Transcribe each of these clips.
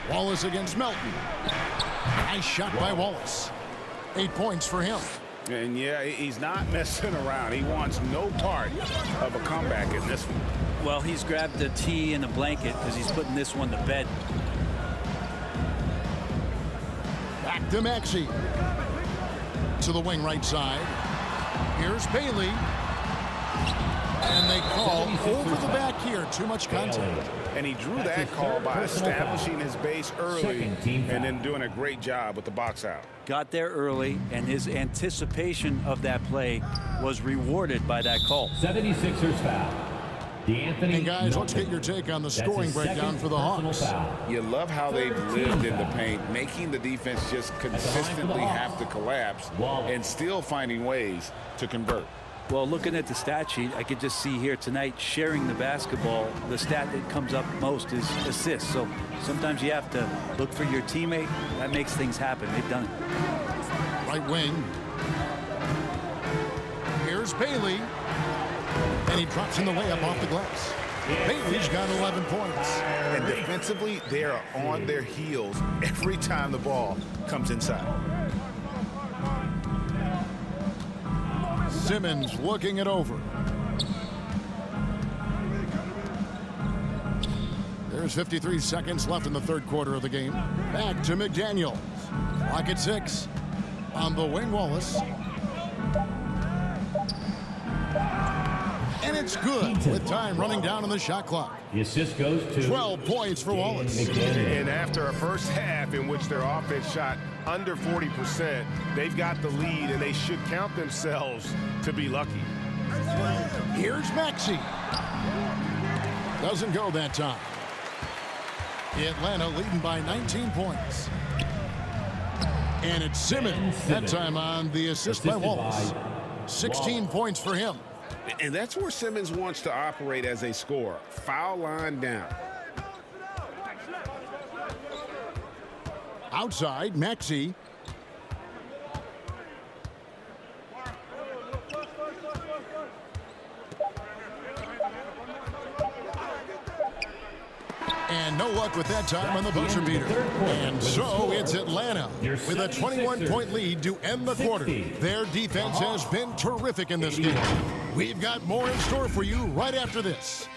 Wallace against Melton. Nice shot by Wallace. 8 points for him. And yeah, he's not messing around. He wants no part of a comeback in this one. Well, he's grabbed a tee and a blanket because he's putting this one to bed. Back to Maxey. To the wing right side. Here's Bailey. And they call over the back here. Too much contact. And he drew that call by establishing his base early and then doing a great job with the box out. Got there early, and his anticipation of that play was rewarded by that call. 76ers foul. And guys, let's get your take on the scoring breakdown for the Hawks. You love how they've lived in the paint, making the defense just consistently have to collapse and still finding ways to convert. Well, looking at the stat sheet, I could just see here tonight sharing the basketball. The stat that comes up most is assists. So sometimes you have to look for your teammate. That makes things happen. They've done it. Right wing. Here's Bailey. And he drops in the layup off the glass. Bailey's got 11 points. And defensively, they are on their heels every time the ball comes inside. Simmons looking it over. There's 53 seconds left in the third quarter of the game. Back to McDaniels. Clock at 6. On the wing, Wallace. And it's good with time running down on the shot clock. The assist goes to 12 points for Wallace. And after a first half in which their offense shot under 40%, they've got the lead, and they should count themselves to be lucky. Here's Maxey. Doesn't go that time. Atlanta leading by 19 points. And it's Simmons. That time on the assist by Wallace. 16 points for him. And that's where Simmons wants to operate as a scorer. Foul line down. Outside, Maxey. And no luck with that time on the buzzer beater. And so it's Atlanta with a 21-point lead to end the quarter. Their defense has been terrific in this game. We've got more in store for you right after this.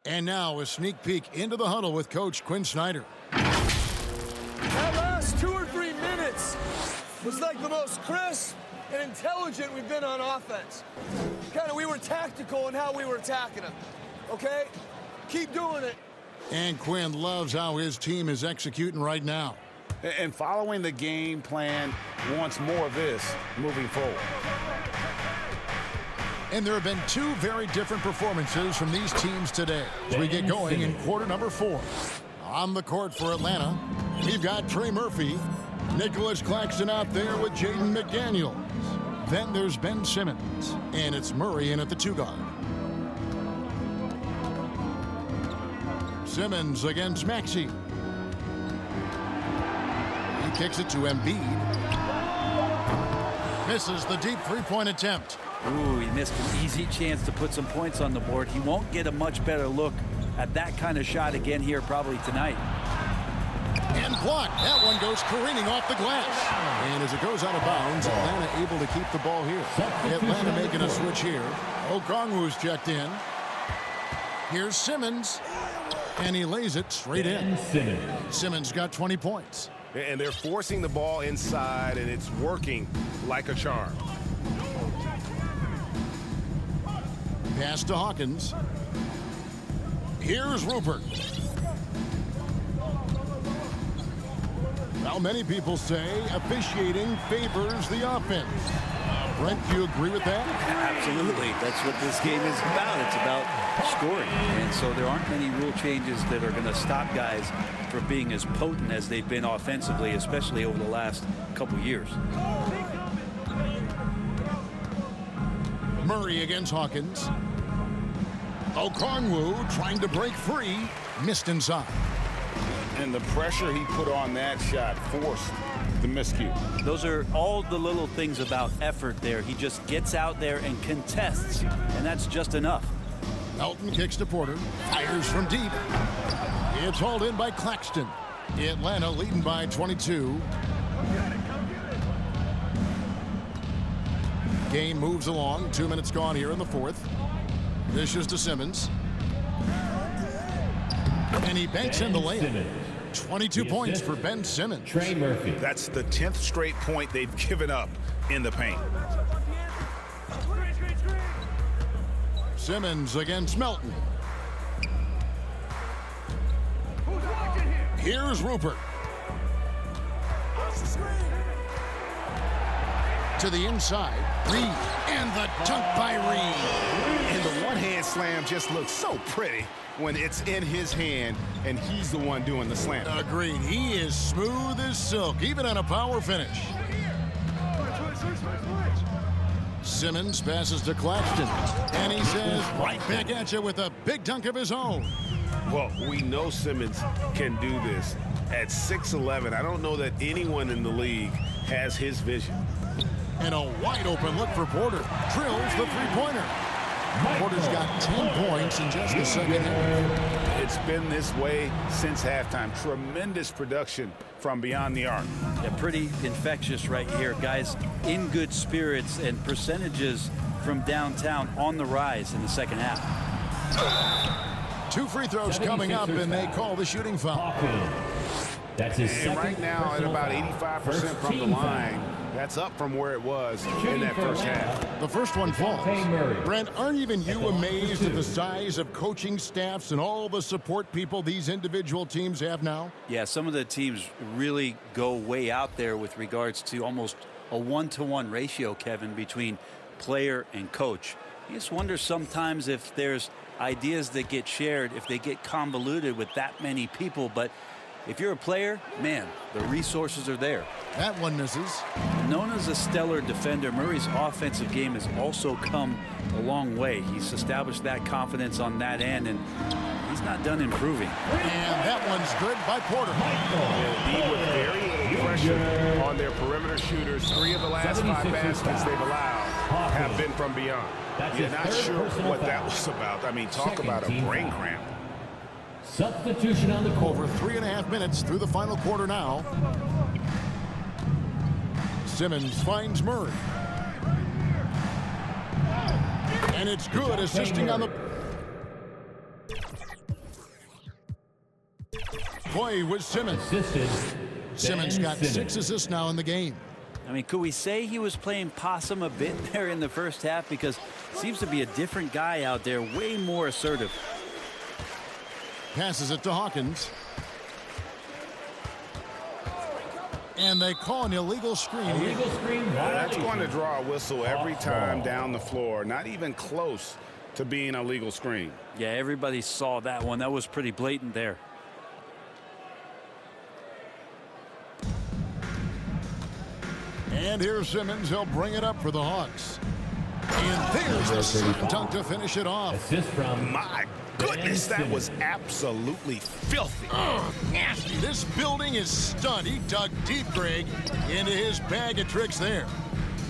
And now a sneak peek into the huddle with Coach Quinn Snyder. That last 2 or 3 minutes was like the most crisp and intelligent we've been on offense. We were tactical in how we were attacking them. Okay? Keep doing it. And Quinn loves how his team is executing right now. And following the game plan wants more of this moving forward. And there have been 2 very different performances from these teams today as we get going in quarter number 4. On the court for Atlanta, we've got Trey Murphy, Nicholas Claxton out there with Jaden McDaniels. Then there's Ben Simmons, and it's Murray in at the 2 guard. Simmons against Maxey. He kicks it to Embiid. Misses the deep 3-point attempt. Ooh, he missed an easy chance to put some points on the board. He won't get a much better look at that kind of shot again here probably tonight. And blocked. That one goes careening off the glass. And as it goes out of bounds, Atlanta able to keep the ball here. Atlanta making a switch here. Okongwu's checked in. Here's Simmons. And he lays it straight in. Simmons got 20 points. And they're forcing the ball inside, and it's working like a charm. Pass to Hawkins. Here's Rupert. Well, many people say officiating favors the offense. Brent, do you agree with that? Absolutely. That's what this game is about. It's about scoring. And so there aren't many rule changes that are going to stop guys from being as potent as they've been offensively, especially over the last couple years. Murray against Hawkins. Okongwu trying to break free. Missed inside. And the pressure he put on that shot forced the miscue. Those are all the little things about effort there. He just gets out there and contests, and that's just enough. Melton kicks to Porter. Fires from deep. It's hauled in by Claxton. Atlanta leading by 22. Game moves along. 2 minutes gone here in the fourth. Dishes to Simmons. And he banks in the layup. 22 points for Ben Simmons. Trey Murphy. That's the 10th straight point they've given up in the paint. Simmons against Melton. Here's Rupert. To the inside. Reed. And the dunk by Reed. And the one-hand slam just looks so pretty when it's in his hand and he's the one doing the slam. Agreed. He is smooth as silk, even on a power finish. Simmons passes to Claxton. And he says, right back at you with a big dunk of his own. Well, we know Simmons can do this. At 6'11", I don't know that anyone in the league has his vision. And a wide open look for Porter. Drills the three-pointer. Porter's got 10 points in just the second half. It's been this way since halftime. Tremendous production from beyond the arc. Yeah, pretty infectious right here. Guys in good spirits and percentages from downtown on the rise in the second half. 2 free throws coming up, and they call the shooting foul. That's his And second right now at personal about foul. 85% First from the team line. foul. That's up from where it was in that for first Atlanta. half. The first one falls. Hey, Murray. Brent, aren't even you amazed at the size of coaching staffs and all the support people these individual teams have now? Yeah, some of the teams really go way out there with regards to almost a 1-to-1 ratio, Kevin, between player and coach. You just wonder sometimes if there's ideas that get shared, if they get convoluted with that many people. But if you're a player, man, the resources are there. That one misses. Known as a stellar defender, Murray's offensive game has also come a long way. He's established that confidence on that end, and he's not done improving. And that one's good by Porter. Indeed, with very little pressure on their perimeter shooters. 3 of the last 5 baskets they've allowed have been from beyond. That's You're his not third sure personal what that foul. was about. I mean, talk Second about a team brain foul. cramp. Substitution on the court. Over 3.5 minutes through the final quarter now. Simmons finds Murray. And it's good, assisting on the... Play with Simmons. Assisted. Simmons Ben got Simmons. 6 assists now in the game. I mean, could we say he was playing possum a bit there in the first half? Because seems to be a different guy out there, way more assertive. Passes it to Hawkins. And they call an illegal screen here. Illegal screen. That's violation. going to draw a whistle every time down the floor. Not even close to being a legal screen. Yeah, everybody saw that one. That was pretty blatant there. And here's Simmons. He'll bring it up for the Hawks. And there's the slam dunk to finish it off. Assist from My goodness, that was absolutely filthy. Nasty. This building is stunned. He dug deep, Greg, into his bag of tricks there.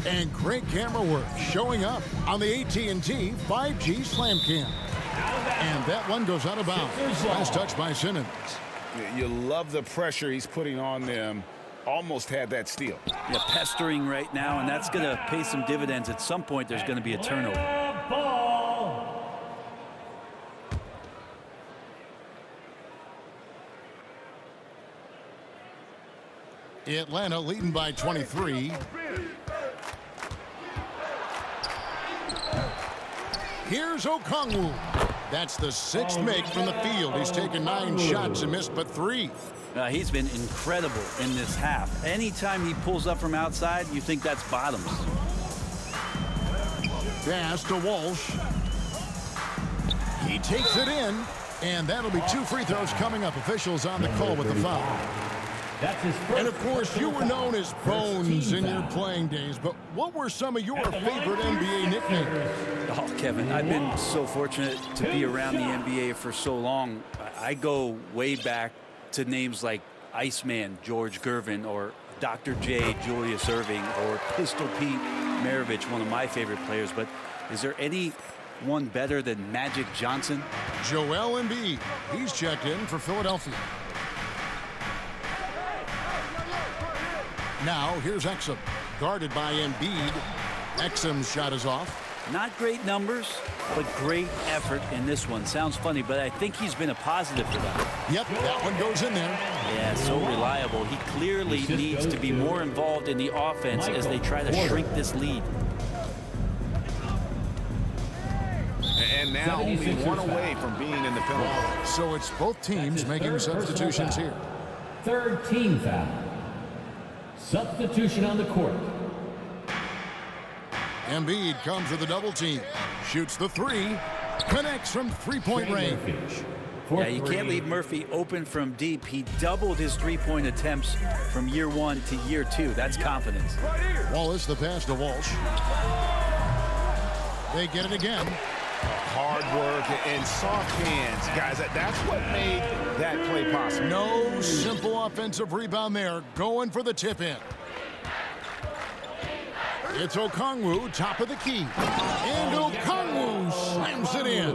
And great camera work showing up on the AT&T 5G Slam Cam. And that one goes out of bounds. Nice touch by Simmons. You love the pressure he's putting on them. Almost had that steal. Yeah, pestering right now, and that's going to pay some dividends. At some point, there's going to be a turnover. ball. Atlanta leading by 23. Here's Okongwu. That's the 6th make from the field. He's taken 9 shots and missed but 3. He's been incredible in this half. Anytime he pulls up from outside, you think that's bottoms. Pass to Walsh. He takes it in, and that'll be 2 free throws coming up. Officials on the call with the foul. That's his first. And of course, you were known as Bones in your playing days, but what were some of your favorite NBA nicknames? Oh, Kevin, I've been so fortunate to be around the NBA for so long. I go way back to names like Iceman George Gervin, or Dr. J Julius Erving, or Pistol Pete Maravich, one of my favorite players. But is there any one better than Magic Johnson? Joel Embiid. He's checked in for Philadelphia. Now, here's Exum, guarded by Embiid. Exum's shot is off. Not great numbers, but great effort in this one. Sounds funny, but I think he's been a positive for them. Yep, that one goes in there. Yeah, so reliable. He clearly needs to be more involved in the offense as they try to shrink this lead. And now only one away from being in the penalty. So it's both teams making substitutions here. Third team foul. Substitution on the court. Embiid comes with a double team. Shoots the 3. Connects from three-point range. Yeah, you can't leave Murphy open from deep. He doubled his three-point attempts from year 1 to year 2. That's confidence. Wallace, the pass to Walsh. They get it again. Hard work and soft hands. Guys, that's what made that play possible. No simple offensive rebound there. Going for the tip-in. It's Okongwu, top of the key. And Okongwu slams it in.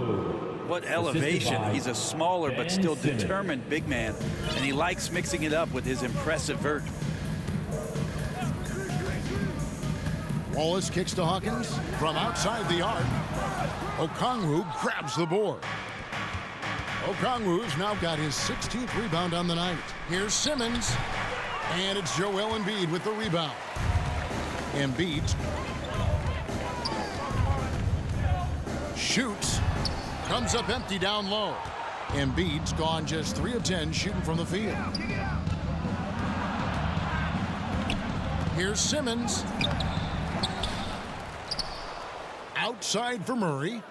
What elevation. He's a smaller but still determined big man. And he likes mixing it up with his impressive vert. Wallace kicks to Hawkins from outside the arc. Okongwu grabs the board. Okongwu's now got his 16th rebound on the night. Here's Simmons. And it's Joel Embiid with the rebound. Embiid shoots. Comes up empty down low. Embiid's gone just 3 of 10 shooting from the field. Here's Simmons. Outside for Murray.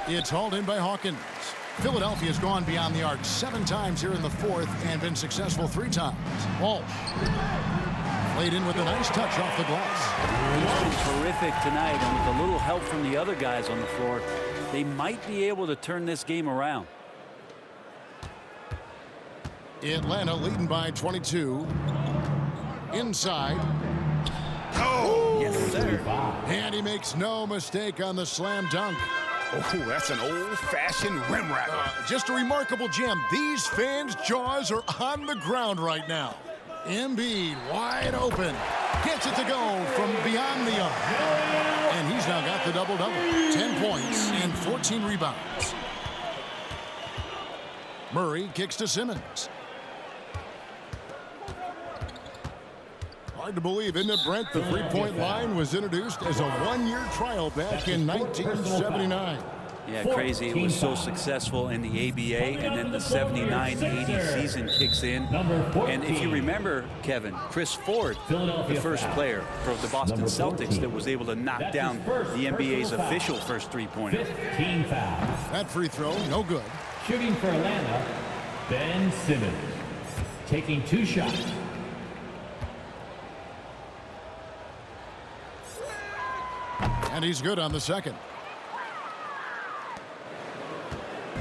It's hauled in by Hawkins. Philadelphia's gone beyond the arc 7 times here in the 4th and been successful 3 times. Walsh laid in with a nice touch off the glass. He's been terrific tonight, and with a little help from the other guys on the floor, they might be able to turn this game around. Atlanta leading by 22. Inside. Oh! Yes, sir. And he makes no mistake on the slam dunk. Oh, that's an old-fashioned rim wrapper. Just a remarkable gem. These fans' jaws are on the ground right now. Embiid wide open. Gets it to go from beyond the arc. And he's now got the double-double. 10 points and 14 rebounds. Murray kicks to Simmons. Hard to believe, isn't it, Brent? The three-point line was introduced as a 1-year trial back in 1979. Yeah, crazy. It was so successful in the ABA, and then the 79-80 season kicks in. And if you remember, Kevin, Chris Ford, the first player for the Boston Celtics that was able to knock down the NBA's official first three-pointer. 15 foul. That free throw, no good. Shooting for Atlanta, Ben Simmons. Taking 2 shots. And he's good on the second.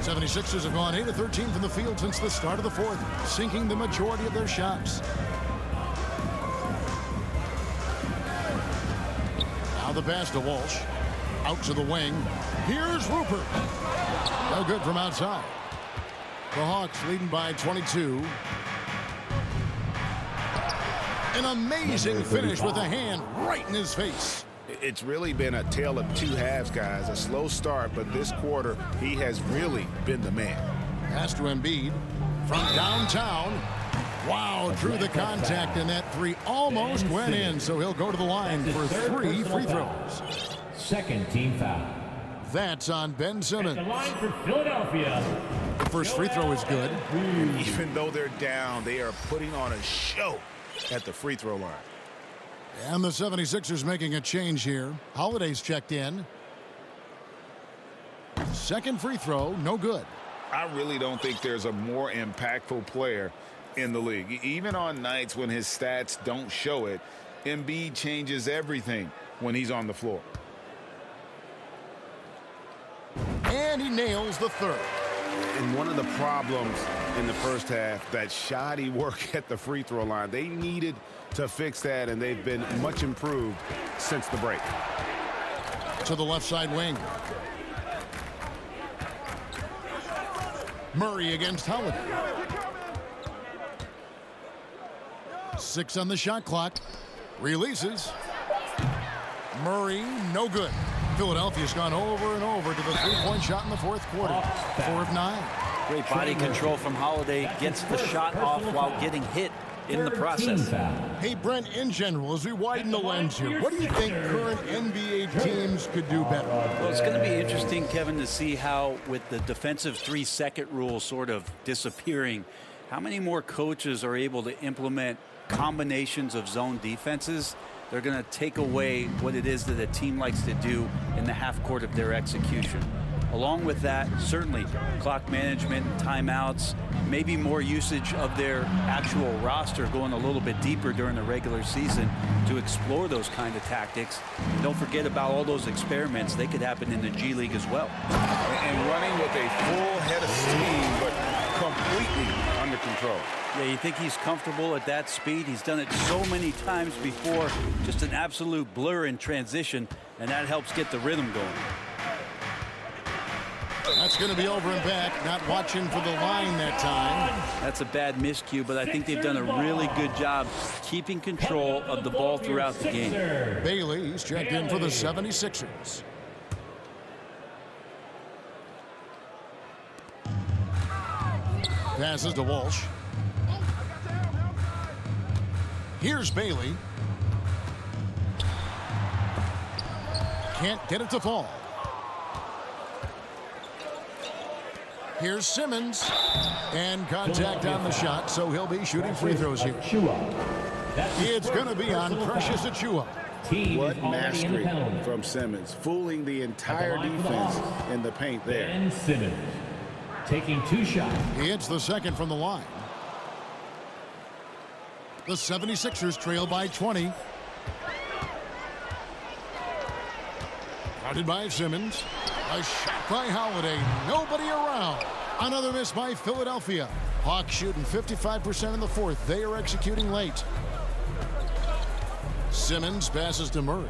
76ers have gone 8 of 13 from the field since the start of the 4th, sinking the majority of their shots. Now the pass to Walsh. Out to the wing. Here's Rupert. No good from outside. The Hawks leading by 22. An amazing finish with a hand right in his face. It's really been a tale of 2 halves, guys. A slow start, but this quarter, he has really been the man. Pass to Embiid from downtown. Wow, drew the contact, and that 3 almost went in, so he'll go to the line for 3 free throws. Second team foul. That's on Ben Simmons. The line for Philadelphia. The first free throw is good. Even though they're down, they are putting on a show at the free throw line. And the 76ers making a change here. Holiday's checked in. Second free throw, no good. I really don't think there's a more impactful player in the league. Even on nights when his stats don't show it, Embiid changes everything when he's on the floor. And he nails the third. And one of the problems in the first half, that shoddy work at the free throw line. They needed to fix that, and they've been much improved since the break. To the left side wing. Murray against Holiday. 6 on the shot clock. Releases. Murray, no good. Philadelphia's gone over and over to the three-point shot in the fourth quarter. 4 of 9. Great body control from Holiday. Gets the shot off while getting hit in the process. Hey, Brent, in general, as we widen the lens here, what do you think current NBA teams could do better? Well, it's going to be interesting, Kevin, to see how, with the defensive 3-second rule sort of disappearing, how many more coaches are able to implement combinations of zone defenses. They're going to take away what it is that a team likes to do in the half court of their execution. Along with that, certainly clock management, timeouts, maybe more usage of their actual roster going a little bit deeper during the regular season to explore those kind of tactics. And don't forget about all those experiments. They could happen in the G League as well. And running with a full head of steam, but completely under control. Yeah, you think he's comfortable at that speed? He's done it so many times before. Just an absolute blur in transition, and that helps get the rhythm going. That's going to be over and back. Not watching for the line that time. That's a bad miscue, but I think they've done a really good job keeping control of the ball throughout the game. Bailey's checked in for the 76ers. Passes to Walsh. Here's Bailey. Can't get it to fall. Here's Simmons. And contact on the shot, so he'll be shooting free throws here. It's going to be on Precious Achiuwa. What mastery from Simmons, fooling the entire defense in the paint there. Ben Simmons taking 2 shots. He hits the second from the line. The 76ers trail by 20. Guarded by Simmons. A shot by Holiday. Nobody around. Another miss by Philadelphia. Hawks shooting 55% in the fourth. They are executing late. Simmons passes to Murray.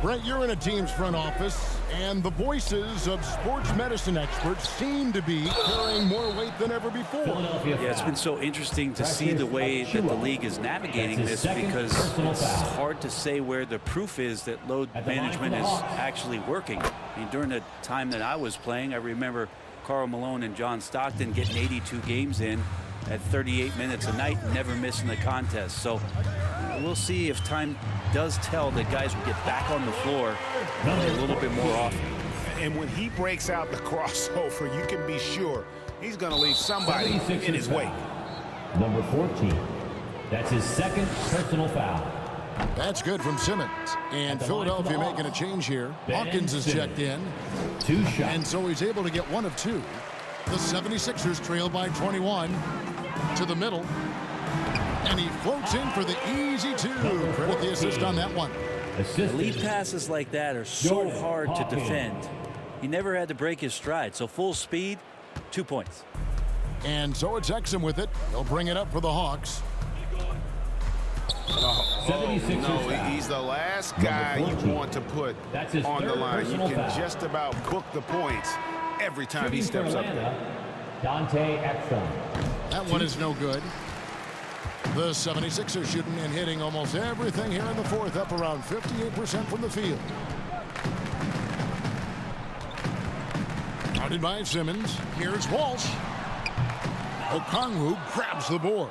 Brent, you're in a team's front office, and the voices of sports medicine experts seem to be carrying more weight than ever before. Yeah, it's been so interesting to see the way that the league is navigating this, because it's hard to say where the proof is that load management is actually working. I mean, during the time that I was playing, I remember Karl Malone and John Stockton getting 82 games in at 38 minutes a night, never missing the contest. So we'll see if time does tell that guys will get back on the floor a little bit more often. And when he breaks out the crossover, you can be sure he's going to leave somebody in his wake. Number 14. That's his second personal foul. That's good from Simmons. And Philadelphia making a change here. Hawkins is checked in. 2 shots. And so he's able to get 1 of 2. The 76ers trail by 21. To the middle. And he floats in for the easy 2. Credit the assist on that one. Lead passes like that are so hard to defend. He never had to break his stride. So full speed, 2 points. And so it's Exum with it. He'll bring it up for the Hawks. No, he's the last guy you want to put on the line. You can just about book the points every time he steps up there. Dante Exum. That one is no good. The 76ers shooting and hitting almost everything here in the fourth, up around 58% from the field. Guarded by Simmons. Here's Walsh. Okongwu grabs the board.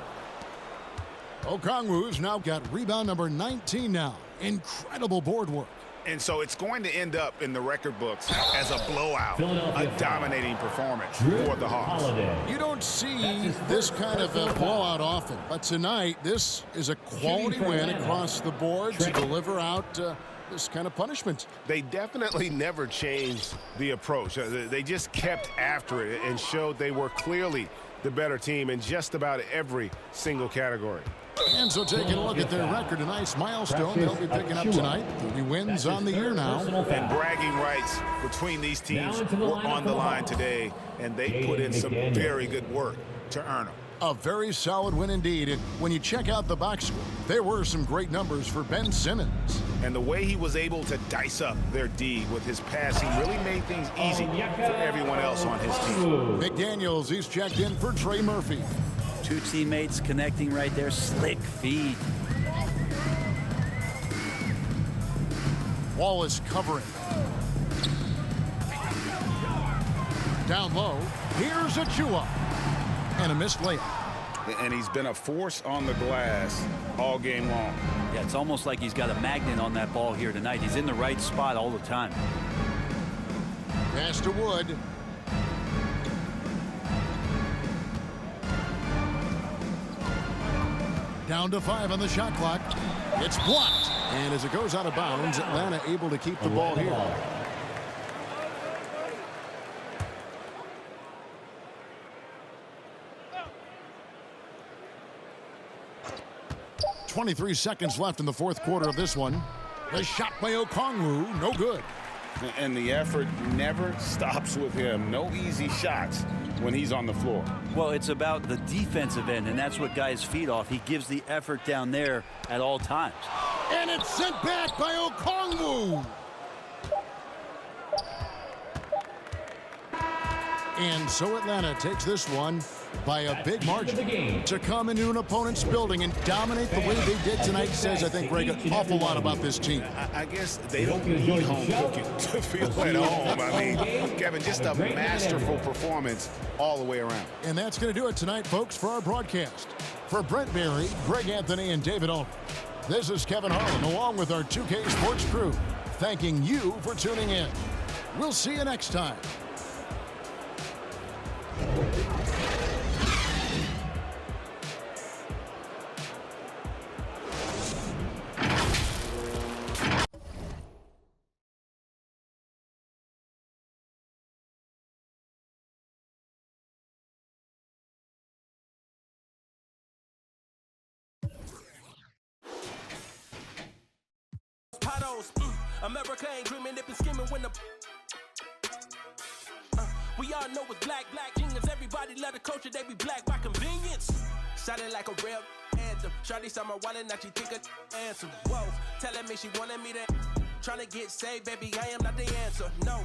Okongwu's now got rebound number 19 now. Incredible board work. And so it's going to end up in the record books as a blowout, a dominating performance for the Hawks. You don't see this kind of a blowout often, but tonight this is a quality win across the board to deliver out this kind of punishment. They definitely never changed the approach. They just kept after it and showed they were clearly the better team in just about every single category. And so taking a look at their record, a nice milestone they'll be picking up tonight. 30 wins on the year now. And bragging rights between these teams were on the line today, and they put in some very good work to earn them. A very solid win indeed. And when you check out the box score, there were some great numbers for Ben Simmons. And the way he was able to dice up their D with his passing really made things easy for everyone else on his team. McDaniels, he's checked in for Trey Murphy. Two teammates connecting right there. Slick feed. Wallace covering. Down low. Here's Achua. And a missed layup. And he's been a force on the glass all game long. Yeah, it's almost like he's got a magnet on that ball here tonight. He's in the right spot all the time. Pass to Wood. Down to 5 on the shot clock. It's blocked. And as it goes out of bounds, Atlanta able to keep the ball here. .23 seconds left in the fourth quarter of this one. The shot by Okongwu, no good. And the effort never stops with him. No easy shots when he's on the floor. Well, it's about the defensive end, and that's what guys feed off. He gives the effort down there at all times. And it's sent back by Okongwu. And so Atlanta takes this one by a big margin. To come into an opponent's building and dominate the way they did tonight says, I think, Greg, an awful lot about this team. I guess they don't need home cooking to feel at home. I mean, Kevin, just a masterful performance all the way around. And that's going to do it tonight, folks, for our broadcast. For Brent Barry, Greg Anthony, and David Olney, this is Kevin Harlan, along with our 2K Sports crew, thanking you for tuning in. We'll see you next time. America ain't dreaming, it been skimming when the we all know it's black genius. Everybody love the culture, they be black by convenience. Sounding like a real anthem. Shawty saw my wallet, now she think a answer. Whoa, telling me she wanted me to trying to get saved, baby, I am not the answer. No.